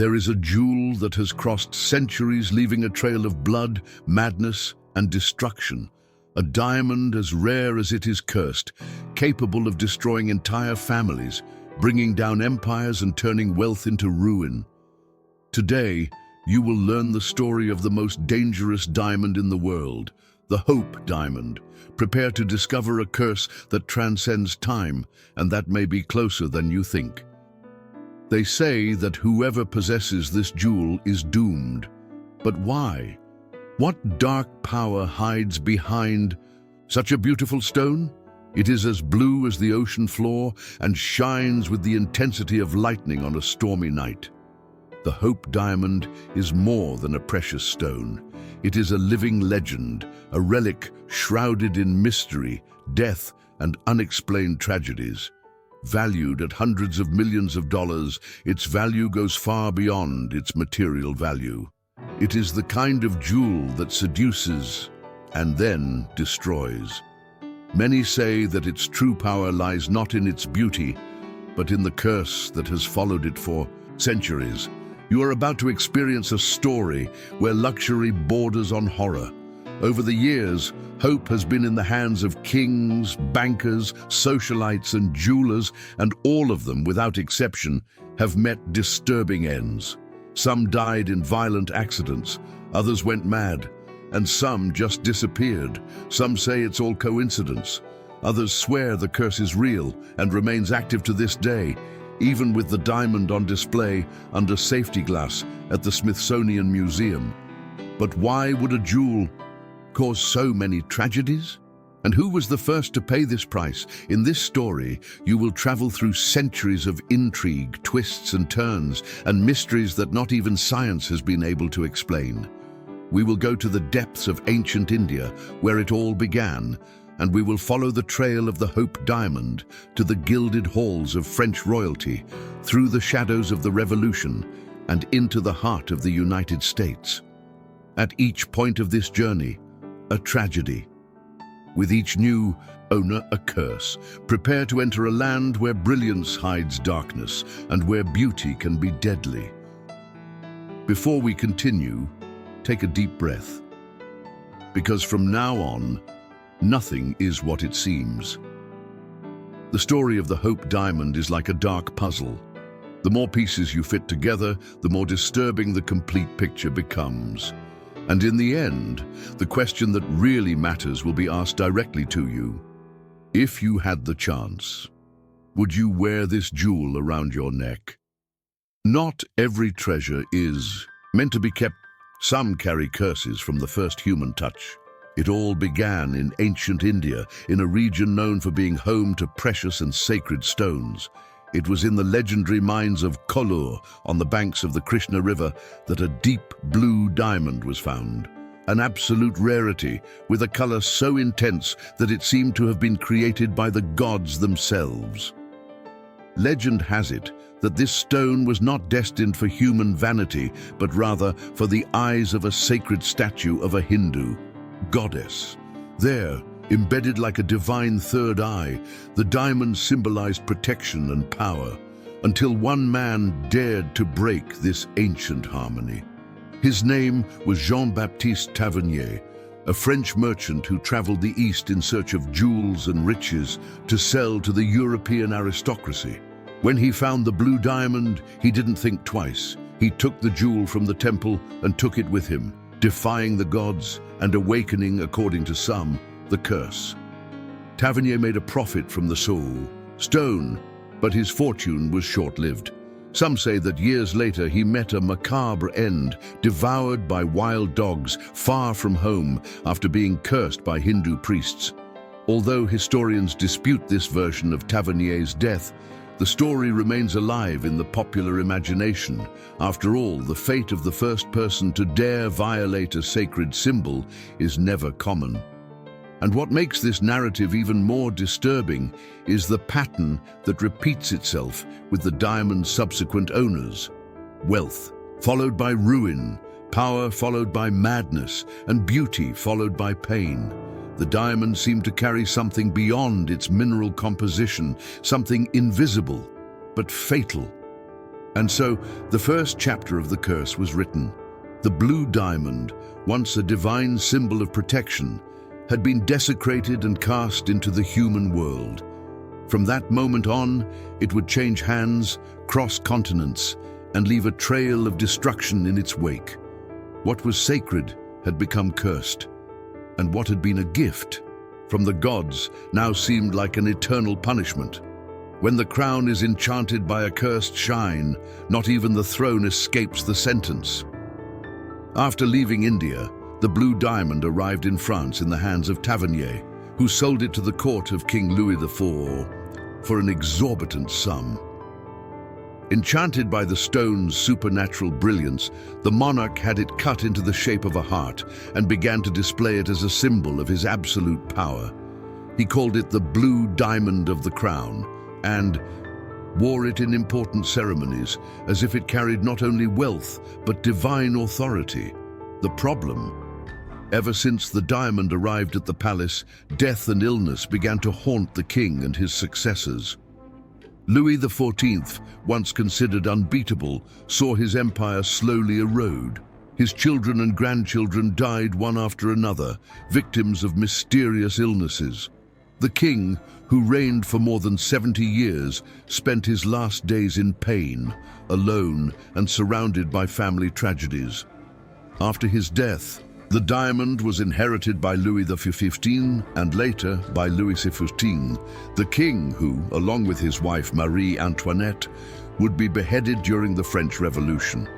There is a jewel that has crossed centuries, leaving a trail of blood, madness, and destruction. A diamond as rare as it is cursed, capable of destroying entire families, bringing down empires and turning wealth into ruin. Today, you will learn the story of the most dangerous diamond in the world, the Hope Diamond. Prepare to discover a curse that transcends time, and that may be closer than you think. They say that whoever possesses this jewel is doomed. But why? What dark power hides behind such a beautiful stone? It is as blue as the ocean floor and shines with the intensity of lightning on a stormy night. The Hope Diamond is more than a precious stone. It is a living legend, a relic shrouded in mystery, death, and unexplained tragedies. Valued at hundreds of millions of dollars, its value goes far beyond its material value. It is the kind of jewel that seduces and then destroys. Many say that its true power lies not in its beauty, but in the curse that has followed it for centuries. You are about to experience a story where luxury borders on horror. Over the years, hope has been in the hands of kings, bankers, socialites, and jewelers, and all of them, without exception, have met disturbing ends. Some died in violent accidents, others went mad, and some just disappeared. Some say it's all coincidence. Others swear the curse is real and remains active to this day, even with the diamond on display under safety glass at the Smithsonian Museum. But why would a jewel cause so many tragedies? And who was the first to pay this price? In this story, you will travel through centuries of intrigue, twists and turns, and mysteries that not even science has been able to explain. We will go to the depths of ancient India, where it all began, and we will follow the trail of the Hope Diamond to the gilded halls of French royalty, through the shadows of the Revolution, and into the heart of the United States. At each point of this journey, a tragedy. With each new owner, a curse. Prepare to enter a land where brilliance hides darkness, and where beauty can be deadly. Before we continue, take a deep breath. Because from now on, nothing is what it seems. The story of the Hope Diamond is like a dark puzzle. The more pieces you fit together, the more disturbing the complete picture becomes. And in the end, the question that really matters will be asked directly to you. If you had the chance, would you wear this jewel around your neck? Not every treasure is meant to be kept. Some carry curses from the first human touch. It all began in ancient India, in a region known for being home to precious and sacred stones. It was in the legendary mines of Kollur on the banks of the Krishna River that a deep blue diamond was found. An absolute rarity, with a color so intense that it seemed to have been created by the gods themselves. Legend has it that this stone was not destined for human vanity, but rather for the eyes of a sacred statue of a Hindu goddess. There, embedded like a divine third eye, the diamond symbolized protection and power, until one man dared to break this ancient harmony. His name was Jean-Baptiste Tavernier, a French merchant who traveled the East in search of jewels and riches to sell to the European aristocracy. When he found the blue diamond, he didn't think twice. He took the jewel from the temple and took it with him, defying the gods and awakening, according to some, the curse. Tavernier made a profit from the stone, but his fortune was short-lived. Some say that years later he met a macabre end, devoured by wild dogs far from home after being cursed by Hindu priests. Although historians dispute this version of Tavernier's death, the story remains alive in the popular imagination. After all, the fate of the first person to dare violate a sacred symbol is never common. And what makes this narrative even more disturbing is the pattern that repeats itself with the diamond's subsequent owners. Wealth, followed by ruin, power followed by madness, and beauty followed by pain. The diamond seemed to carry something beyond its mineral composition, something invisible but fatal. And so, the first chapter of the curse was written. The blue diamond, once a divine symbol of protection, had been desecrated and cast into the human world. From that moment on, it would change hands, cross continents, and leave a trail of destruction in its wake. What was sacred had become cursed, and what had been a gift from the gods now seemed like an eternal punishment. When the crown is enchanted by a cursed shine, not even the throne escapes the sentence. After leaving India, the blue diamond arrived in France in the hands of Tavernier, who sold it to the court of King Louis XIV for an exorbitant sum. Enchanted by the stone's supernatural brilliance, the monarch had it cut into the shape of a heart and began to display it as a symbol of his absolute power. He called it the blue diamond of the crown and wore it in important ceremonies as if it carried not only wealth but divine authority. The problem: ever since the diamond arrived at the palace, death and illness began to haunt the king and his successors. Louis XIV, once considered unbeatable, saw his empire slowly erode. His children and grandchildren died one after another, victims of mysterious illnesses. The king, who reigned for more than 70 years, spent his last days in pain, alone and surrounded by family tragedies. After his death, the diamond was inherited by Louis XV and later by Louis XIV, the king who, along with his wife Marie Antoinette, would be beheaded during the French Revolution.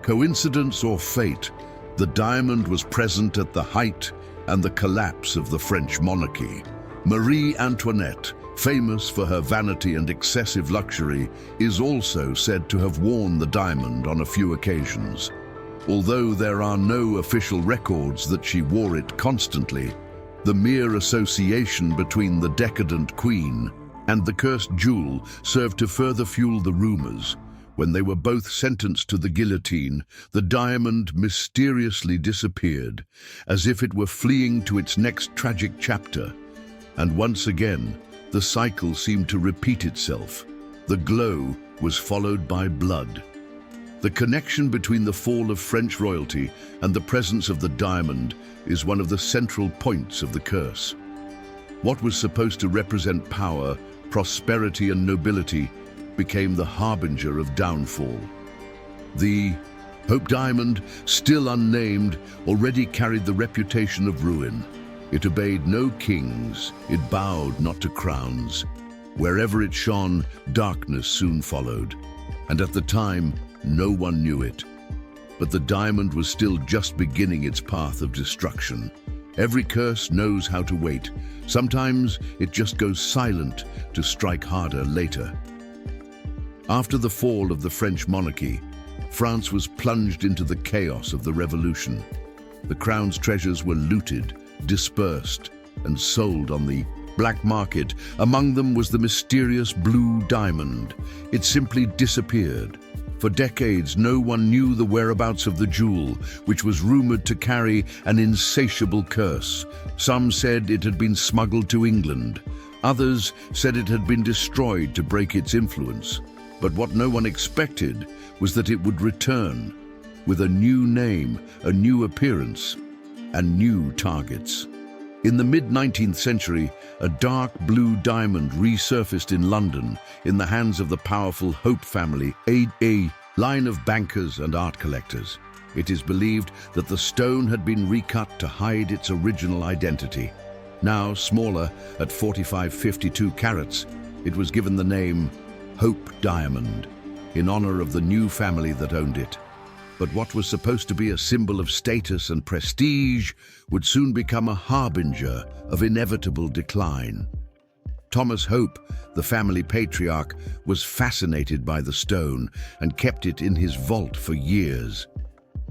Coincidence or fate, the diamond was present at the height and the collapse of the French monarchy. Marie Antoinette, famous for her vanity and excessive luxury, is also said to have worn the diamond on a few occasions. Although there are no official records that she wore it constantly, the mere association between the decadent queen and the cursed jewel served to further fuel the rumors. When they were both sentenced to the guillotine, the diamond mysteriously disappeared, as if it were fleeing to its next tragic chapter. And once again, the cycle seemed to repeat itself. The glow was followed by blood. The connection between the fall of French royalty and the presence of the diamond is one of the central points of the curse. What was supposed to represent power, prosperity, and nobility became the harbinger of downfall. The Hope diamond, still unnamed, already carried the reputation of ruin. It obeyed no kings, it bowed not to crowns. Wherever it shone, darkness soon followed. And at the time, no one knew it. But the diamond was still just beginning its path of destruction. Every curse knows how to wait. Sometimes it just goes silent to strike harder later. After the fall of the French monarchy, France was plunged into the chaos of the Revolution. The crown's treasures were looted, dispersed, and sold on the black market. Among them was the mysterious blue diamond. It simply disappeared. For decades, no one knew the whereabouts of the jewel, which was rumored to carry an insatiable curse. Some said it had been smuggled to England. Others said it had been destroyed to break its influence. But what no one expected was that it would return with a new name, a new appearance, and new targets. In the mid-19th century, a dark blue diamond resurfaced in London in the hands of the powerful Hope family, a line of bankers and art collectors. It is believed that the stone had been recut to hide its original identity. Now smaller, at 45-52 carats, it was given the name Hope Diamond, in honor of the new family that owned it. But what was supposed to be a symbol of status and prestige would soon become a harbinger of inevitable decline. Thomas Hope, the family patriarch, was fascinated by the stone and kept it in his vault for years.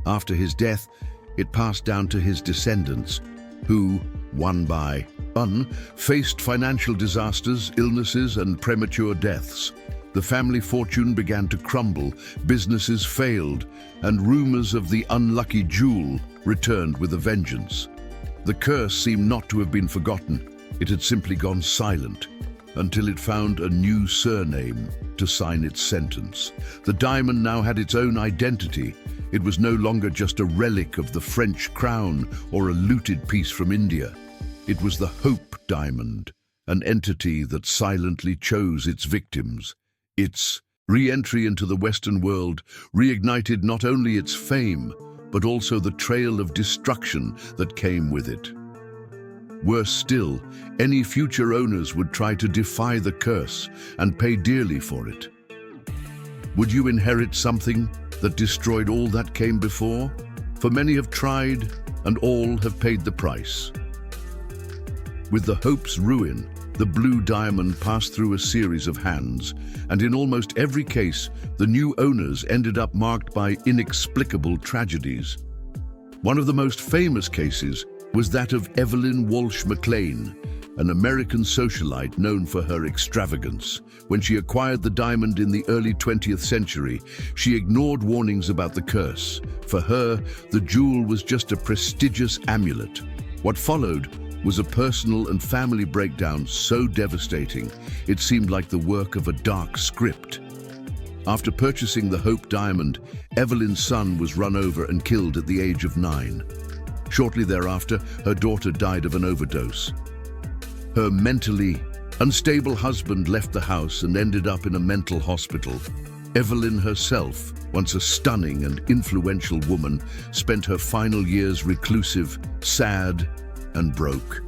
After his death, it passed down to his descendants, who, one by one, faced financial disasters, illnesses, and premature deaths. The family fortune began to crumble, businesses failed, and rumors of the unlucky jewel returned with a vengeance. The curse seemed not to have been forgotten. It had simply gone silent. until it found a new surname to sign its sentence. The diamond now had its own identity. It was no longer just a relic of the French crown or a looted piece from India. It was the Hope diamond, an entity that silently chose its victims. Its re-entry into the Western world reignited not only its fame, but also the trail of destruction that came with it. Worse still, any future owners would try to defy the curse and pay dearly for it. Would you inherit something that destroyed all that came before? For many have tried, and all have paid the price. With the Hope's ruin, the blue diamond passed through a series of hands, and in almost every case, the new owners ended up marked by inexplicable tragedies. One of the most famous cases was that of Evalyn Walsh McLean, an American socialite known for her extravagance. When she acquired the diamond in the early 20th century, she ignored warnings about the curse. For her, the jewel was just a prestigious amulet. What followed was a personal and family breakdown so devastating, it seemed like the work of a dark script. After purchasing the Hope diamond, Evalyn's son was run over and killed at the age of 9. Shortly thereafter, her daughter died of an overdose. Her mentally unstable husband left the house and ended up in a mental hospital. Evalyn herself, once a stunning and influential woman, spent her final years reclusive, sad, and broke.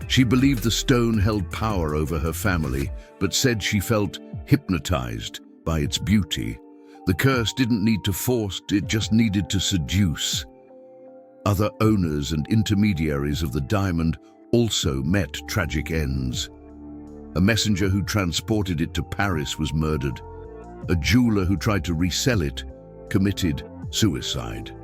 She believed the stone held power over her family, but said she felt hypnotized by its beauty. The curse didn't need to force, it just needed to seduce. Other owners and intermediaries of the diamond also met tragic ends. A messenger who transported it to Paris was murdered. A jeweler who tried to resell it committed suicide.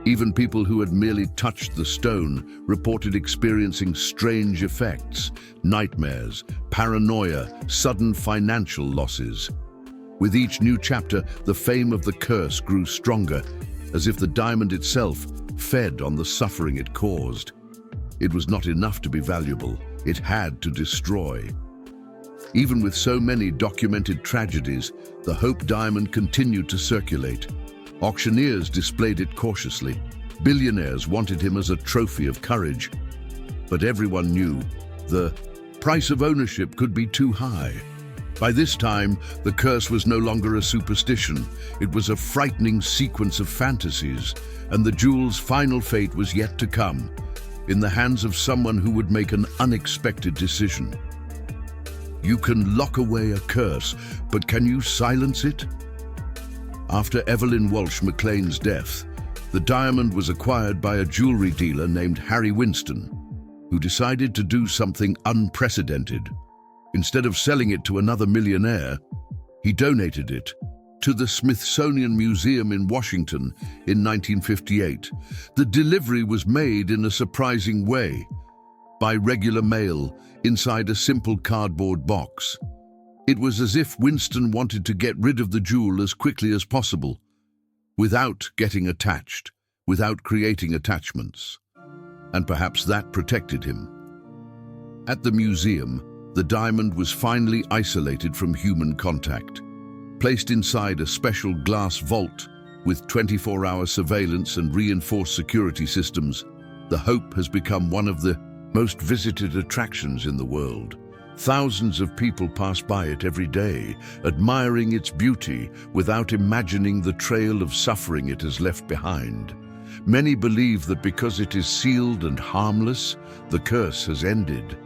Even people who had merely touched the stone reported experiencing strange effects, nightmares, paranoia, sudden financial losses. With each new chapter, the fame of the curse grew stronger, as if the diamond itself fed on the suffering it caused. It was not enough to be valuable, it had to destroy. Even with so many documented tragedies, the Hope diamond continued to circulate. Auctioneers displayed it cautiously. Billionaires wanted him as a trophy of courage. But everyone knew the price of ownership could be too high. By this time, the curse was no longer a superstition. It was a frightening sequence of fantasies, and the jewel's final fate was yet to come, in the hands of someone who would make an unexpected decision. You can lock away a curse, but can you silence it? After Evalyn Walsh McLean's death, the diamond was acquired by a jewelry dealer named Harry Winston, who decided to do something unprecedented. Instead of selling it to another millionaire, he donated it to the Smithsonian Museum in Washington in 1958. The delivery was made in a surprising way, by regular mail inside a simple cardboard box. It was as if Winston wanted to get rid of the jewel as quickly as possible, without getting attached, without creating attachments. And perhaps that protected him. At the museum, the diamond was finally isolated from human contact. Placed inside a special glass vault with 24-hour surveillance and reinforced security systems, the Hope has become one of the most visited attractions in the world. Thousands of people pass by it every day, admiring its beauty without imagining the trail of suffering it has left behind. Many believe that because it is sealed and harmless, the curse has ended.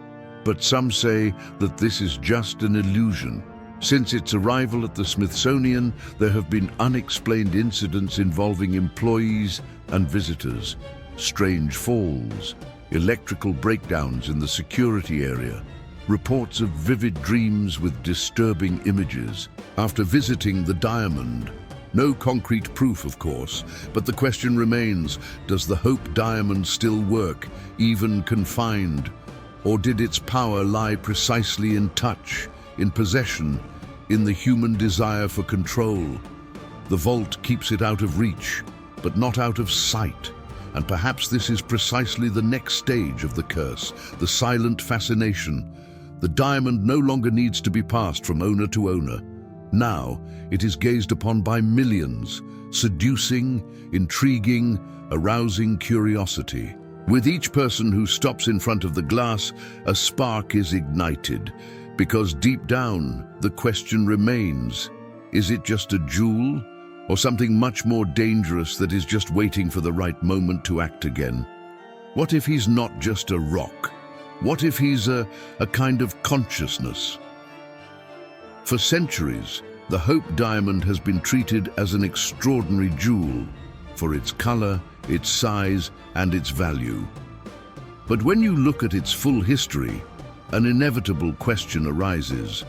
But some say that this is just an illusion. Since its arrival at the Smithsonian, there have been unexplained incidents involving employees and visitors, strange falls, electrical breakdowns in the security area, reports of vivid dreams with disturbing images. After visiting the diamond, no concrete proof, of course, but the question remains, does the Hope diamond still work, even confined? Or did its power lie precisely in touch, in possession, in the human desire for control? The vault keeps it out of reach, but not out of sight. And perhaps this is precisely the next stage of the curse, the silent fascination, The diamond no longer needs to be passed from owner to owner. Now, it is gazed upon by millions, seducing, intriguing, arousing curiosity. With each person who stops in front of the glass, a spark is ignited, because deep down, the question remains, is it just a jewel, or something much more dangerous that is just waiting for the right moment to act again? What if he's not just a rock? What if he's a kind of consciousness? For centuries, the Hope diamond has been treated as an extraordinary jewel for its color, its size, and its value. But when you look at its full history, an inevitable question arises.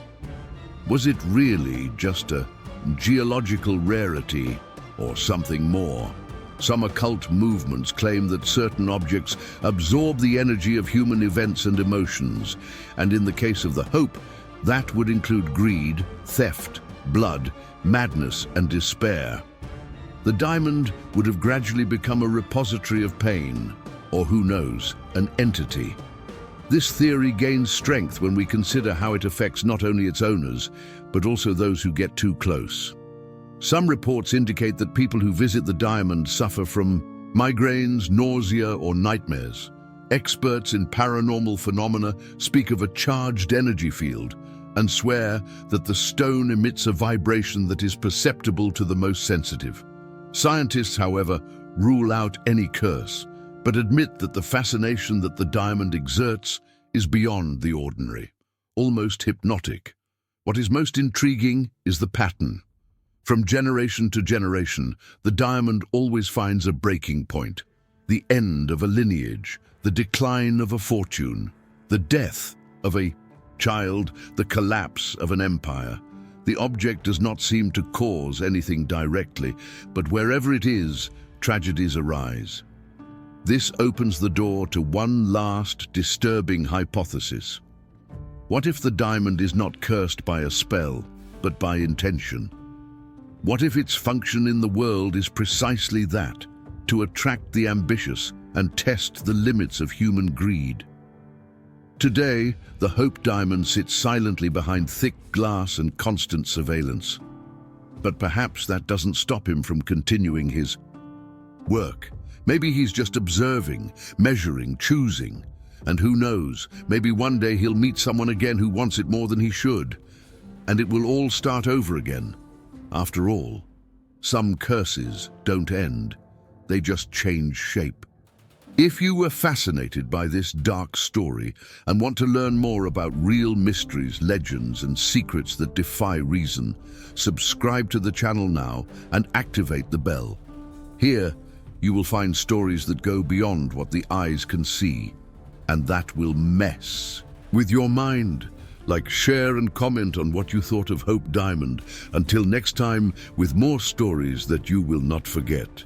Was it really just a geological rarity or something more? Some occult movements claim that certain objects absorb the energy of human events and emotions, and in the case of the Hope, that would include greed, theft, blood, madness, and despair. The diamond would have gradually become a repository of pain, or who knows, an entity. This theory gains strength when we consider how it affects not only its owners, but also those who get too close. Some reports indicate that people who visit the diamond suffer from migraines, nausea, or nightmares. Experts in paranormal phenomena speak of a charged energy field and swear that the stone emits a vibration that is perceptible to the most sensitive. Scientists, however, rule out any curse, but admit that the fascination that the diamond exerts is beyond the ordinary, almost hypnotic. What is most intriguing is the pattern. From generation to generation, the diamond always finds a breaking point, the end of a lineage, the decline of a fortune, the death of a child, the collapse of an empire. The object does not seem to cause anything directly, but wherever it is, tragedies arise. This opens the door to one last disturbing hypothesis. What if the diamond is not cursed by a spell, but by intention? What if its function in the world is precisely that, to attract the ambitious and test the limits of human greed? Today, the Hope diamond sits silently behind thick glass and constant surveillance. But perhaps that doesn't stop him from continuing his work. Maybe he's just observing, measuring, choosing. And who knows, maybe one day he'll meet someone again who wants it more than he should. And it will all start over again. After all, some curses don't end. They just change shape. If you were fascinated by this dark story and want to learn more about real mysteries, legends, and secrets that defy reason, subscribe to the channel now and activate the bell. Here, you will find stories that go beyond what the eyes can see, and that will mess with your mind. Like, share, and comment on what you thought of Hope Diamond. Until next time, with more stories that you will not forget.